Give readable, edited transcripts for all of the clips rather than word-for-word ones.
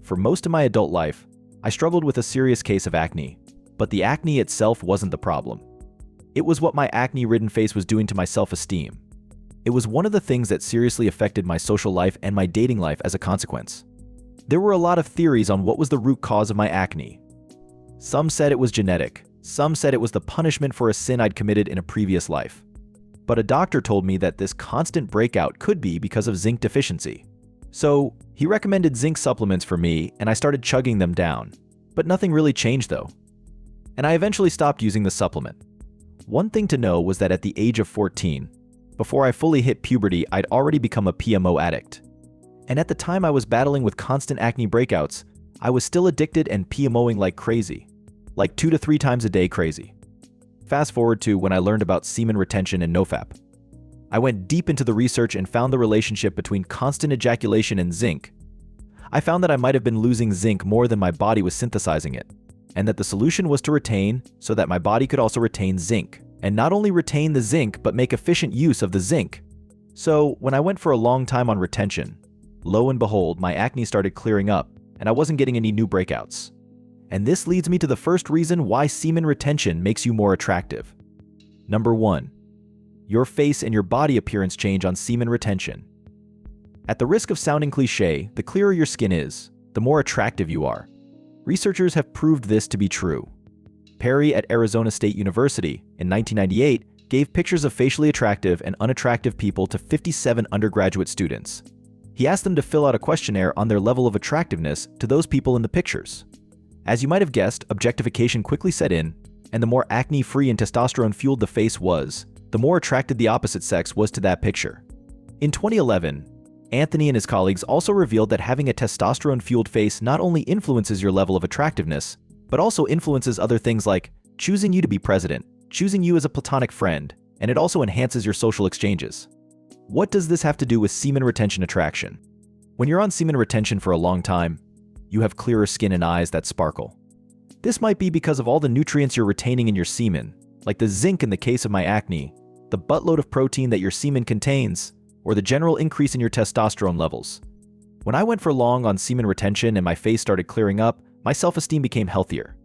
For most of my adult life, I struggled with a serious case of acne, but the acne itself wasn't the problem. It was what my acne-ridden face was doing to my self-esteem. It was one of the things that seriously affected my social life and my dating life as a consequence. There were a lot of theories on what was the root cause of my acne. Some said it was genetic, some said it was the punishment for a sin I'd committed in a previous life. But a doctor told me that this constant breakout could be because of zinc deficiency. So he recommended zinc supplements for me, and I started chugging them down. But nothing really changed though. And I eventually stopped using the supplement. One thing to know was that at the age of 14, before I fully hit puberty, I'd already become a PMO addict. And at the time I was battling with constant acne breakouts, I was still addicted and PMOing like crazy. Like 2 to 3 times a day crazy. Fast forward to when I learned about semen retention and NoFap. I went deep into the research and found the relationship between constant ejaculation and zinc. I found that I might have been losing zinc more than my body was synthesizing it, and that the solution was to retain so that my body could also retain zinc, and not only retain the zinc but make efficient use of the zinc. So when I went for a long time on retention, lo and behold, my acne started clearing up and I wasn't getting any new breakouts. And this leads me to the first reason why semen retention makes you more attractive. Number 1. Your face and your body appearance change on semen retention. At the risk of sounding cliche, the clearer your skin is, the more attractive you are. Researchers have proved this to be true. Perry at Arizona State University in 1998 gave pictures of facially attractive and unattractive people to 57 undergraduate students. He asked them to fill out a questionnaire on their level of attractiveness to those people in the pictures. As you might have guessed, objectification quickly set in, and the more acne-free and testosterone-fueled the face was, the more attracted the opposite sex was to that picture. In 2011, Anthony and his colleagues also revealed that having a testosterone-fueled face not only influences your level of attractiveness, but also influences other things like choosing you to be president, choosing you as a platonic friend, and it also enhances your social exchanges. What does this have to do with semen retention attraction? When you're on semen retention for a long time, you have clearer skin and eyes that sparkle. This might be because of all the nutrients you're retaining in your semen, like the zinc in the case of my acne, the buttload of protein that your semen contains, or the general increase in your testosterone levels. When I went for long on semen retention and my face started clearing up, my self-esteem became healthier.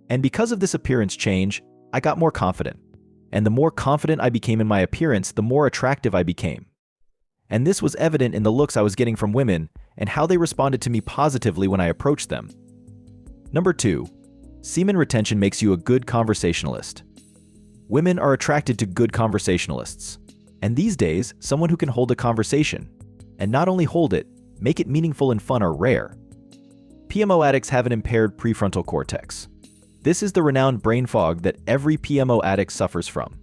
And because of this appearance change, I got more confident. And the more confident I became in my appearance, the more attractive I became. And this was evident in the looks I was getting from women and how they responded to me positively when I approached them. Number 2. Semen retention makes you a good conversationalist. Women are attracted to good conversationalists. And these days, someone who can hold a conversation, and not only hold it, make it meaningful and fun are rare. PMO addicts have an impaired prefrontal cortex. This is the renowned brain fog that every PMO addict suffers from.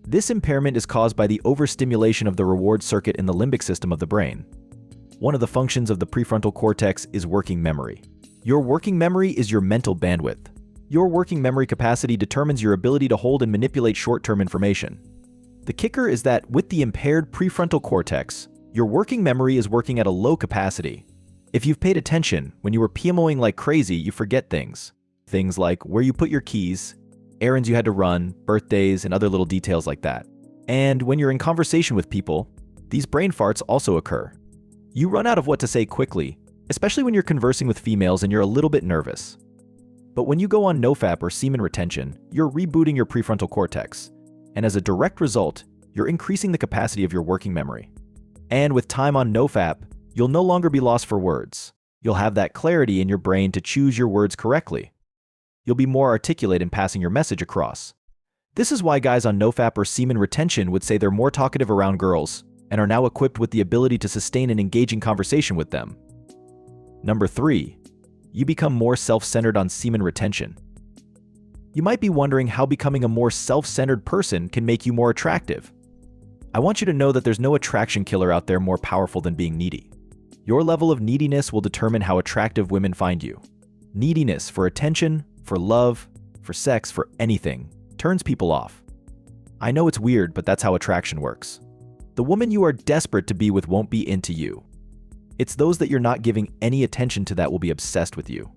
This impairment is caused by the overstimulation of the reward circuit in the limbic system of the brain. One of the functions of the prefrontal cortex is working memory. Your working memory is your mental bandwidth. Your working memory capacity determines your ability to hold and manipulate short-term information. The kicker is that with the impaired prefrontal cortex, your working memory is working at a low capacity. If you've paid attention, when you were PMOing like crazy, you forget things. Things like where you put your keys, errands you had to run, birthdays, and other little details like that. And when you're in conversation with people, these brain farts also occur. You run out of what to say quickly, especially when you're conversing with females and you're a little bit nervous. But when you go on NoFap or semen retention, you're rebooting your prefrontal cortex. And as a direct result, you're increasing the capacity of your working memory. And with time on NoFap, you'll no longer be lost for words. You'll have that clarity in your brain to choose your words correctly. You'll be more articulate in passing your message across. This is why guys on NoFap or semen retention would say they're more talkative around girls and are now equipped with the ability to sustain an engaging conversation with them. Number 3. You become more self-centered on semen retention. You might be wondering how becoming a more self-centered person can make you more attractive. I want you to know that there's no attraction killer out there more powerful than being needy. Your level of neediness will determine how attractive women find you. Neediness for attention, for love, for sex, for anything, turns people off. I know it's weird, but that's how attraction works. The woman you are desperate to be with won't be into you. It's those that you're not giving any attention to that will be obsessed with you.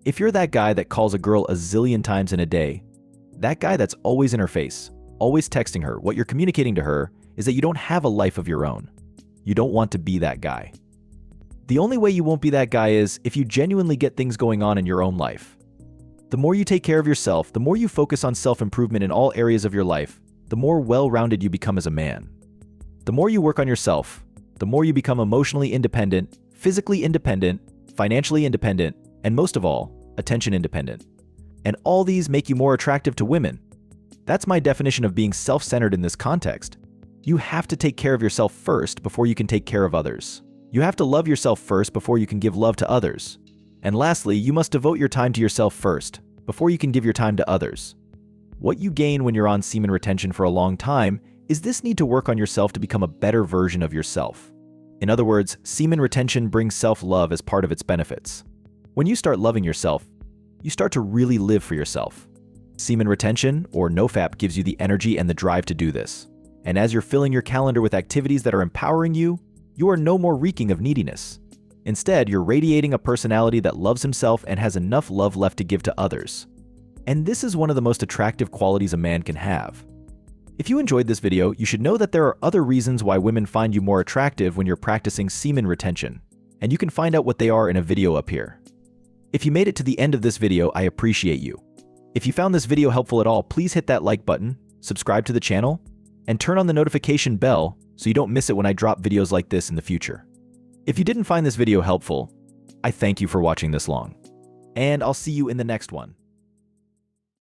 If you're that guy that calls a girl a zillion times in a day, that guy that's always in her face, always texting her, what you're communicating to her is that you don't have a life of your own. You don't want to be that guy. The only way you won't be that guy is if you genuinely get things going on in your own life. The more you take care of yourself, the more you focus on self-improvement in all areas of your life, the more well-rounded you become as a man. The more you work on yourself, the more you become emotionally independent, physically independent, financially independent, and most of all, attention independent. And all these make you more attractive to women. That's my definition of being self-centered in this context. You have to take care of yourself first before you can take care of others. You have to love yourself first before you can give love to others. And lastly, you must devote your time to yourself first before you can give your time to others. What you gain when you're on semen retention for a long time is this need to work on yourself to become a better version of yourself. In other words, semen retention brings self-love as part of its benefits. When you start loving yourself, you start to really live for yourself. Semen retention, or NoFap, gives you the energy and the drive to do this. And as you're filling your calendar with activities that are empowering you, you are no more reeking of neediness. Instead, you're radiating a personality that loves himself and has enough love left to give to others. And this is one of the most attractive qualities a man can have. If you enjoyed this video, you should know that there are other reasons why women find you more attractive when you're practicing semen retention, and you can find out what they are in a video up here. If you made it to the end of this video, I appreciate you. If you found this video helpful at all, please hit that like button, subscribe to the channel, and turn on the notification bell so you don't miss it when I drop videos like this in the future. If you didn't find this video helpful, I thank you for watching this long. And I'll see you in the next one.